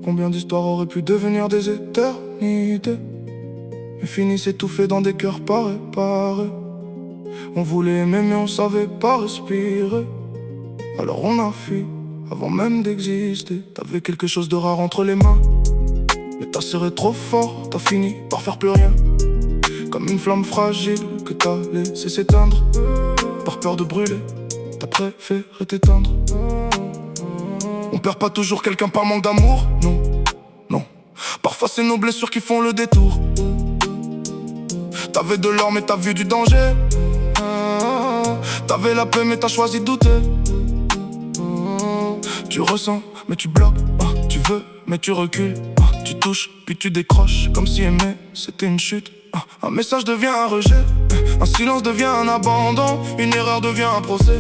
Combien d'histoires auraient pu devenir des éternités, mais finissent étouffées dans des cœurs pas réparés. On voulait aimer mais on savait pas respirer, alors on a fui avant même d'exister. T'avais quelque chose de rare entre les mains, mais t'as serré trop fort, t'as fini par faire plus rien. Comme une flamme fragile que t'as laissé s'éteindre. Par peur de brûler, t'as préféré t'éteindre. On perd pas toujours quelqu'un par manque d'amour, non, non. Parfois c'est nos blessures qui font le détour. T'avais de l'or mais t'as vu du danger. T'avais la paix mais t'as choisi de douter. Tu ressens mais tu bloques, tu veux mais tu recules. Tu touches puis tu décroches comme si aimer c'était une chute. Un message devient un rejet, un silence devient un abandon, une erreur devient un procès,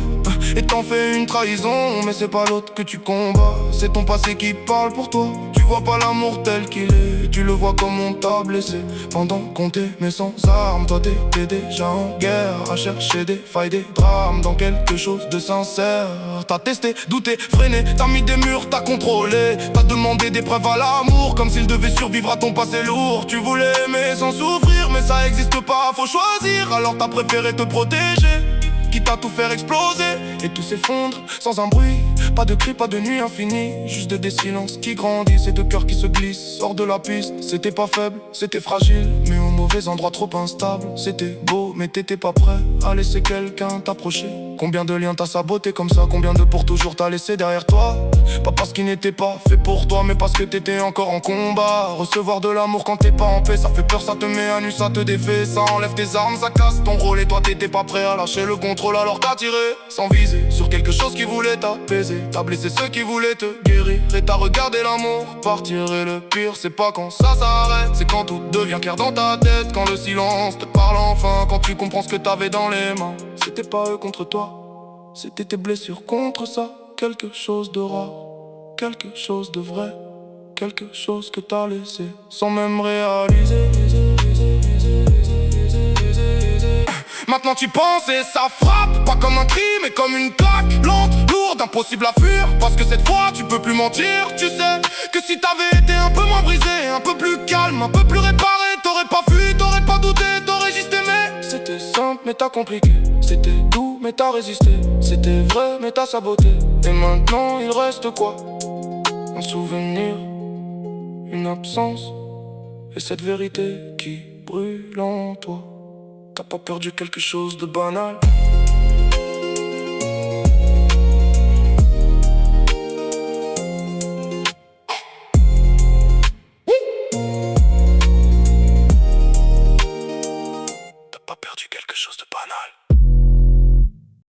et t'en fais une trahison. Mais c'est pas l'autre que tu combats, c'est ton passé qui parle pour toi. Tu vois pas l'amour tel qu'il est, tu le vois comme on t'a blessé. Pendant qu'on t'aimait sans armes, toi t'étais déjà en guerre, à chercher des failles, des drames dans quelque chose de sincère. T'as testé, douté, freiné, t'as mis des murs, t'as contrôlé. T'as demandé des preuves à l'amour, comme s'il devait survivre à ton passé lourd. Tu voulais aimer sans souffrir, mais ça existe pas, faut choisir. Alors t'as préféré te protéger, quitte à tout faire exploser. Et tout s'effondre sans un bruit, pas de cris, pas de nuit infinie, juste des silences qui grandissent et de cœurs qui se glissent hors de la piste. C'était pas faible, c'était fragile, mais au mauvais endroit, trop instable. C'était beau, mais t'étais pas prêt à laisser quelqu'un t'approcher. Combien de liens t'as saboté comme ça, combien de pour toujours t'as laissé derrière toi. Pas parce qu'il n'était pas fait pour toi, mais parce que t'étais encore en combat. Recevoir de l'amour quand t'es pas en paix, ça fait peur, ça te met à nu, ça te défait. Ça enlève tes armes, ça casse ton rôle. Et toi t'étais pas prêt à lâcher le contrôle, alors t'as tiré sans viser sur quelque chose qui voulait t'apaiser. T'as blessé ceux qui voulaient te guérir, et t'as regardé l'amour partir. Et le pire c'est pas quand ça s'arrête, c'est quand tout devient clair dans ta tête. Quand le silence te parle enfin, quand tu comprends ce que t'avais dans les mains. C'était pas eux contre toi, c'était tes blessures contre ça. Quelque chose de rare, quelque chose de vrai, quelque chose que t'as laissé sans même réaliser. Maintenant tu penses et ça frappe, pas comme un cri mais comme une claque. Lente, lourde, impossible à fuir, parce que cette fois tu peux plus mentir. Tu sais que si t'avais été un peu moins brisé, un peu plus calme, un peu plus réparé, t'aurais pas fui, t'aurais pas douté, t'aurais juste aimé. C'était simple mais t'as compliqué, c'était doux mais t'as résisté. C'était vrai mais t'as saboté. Et maintenant il reste quoi? Un souvenir, une absence, et cette vérité qui brûle en toi. T'as pas perdu quelque chose de banal? T'as pas perdu quelque chose de banal?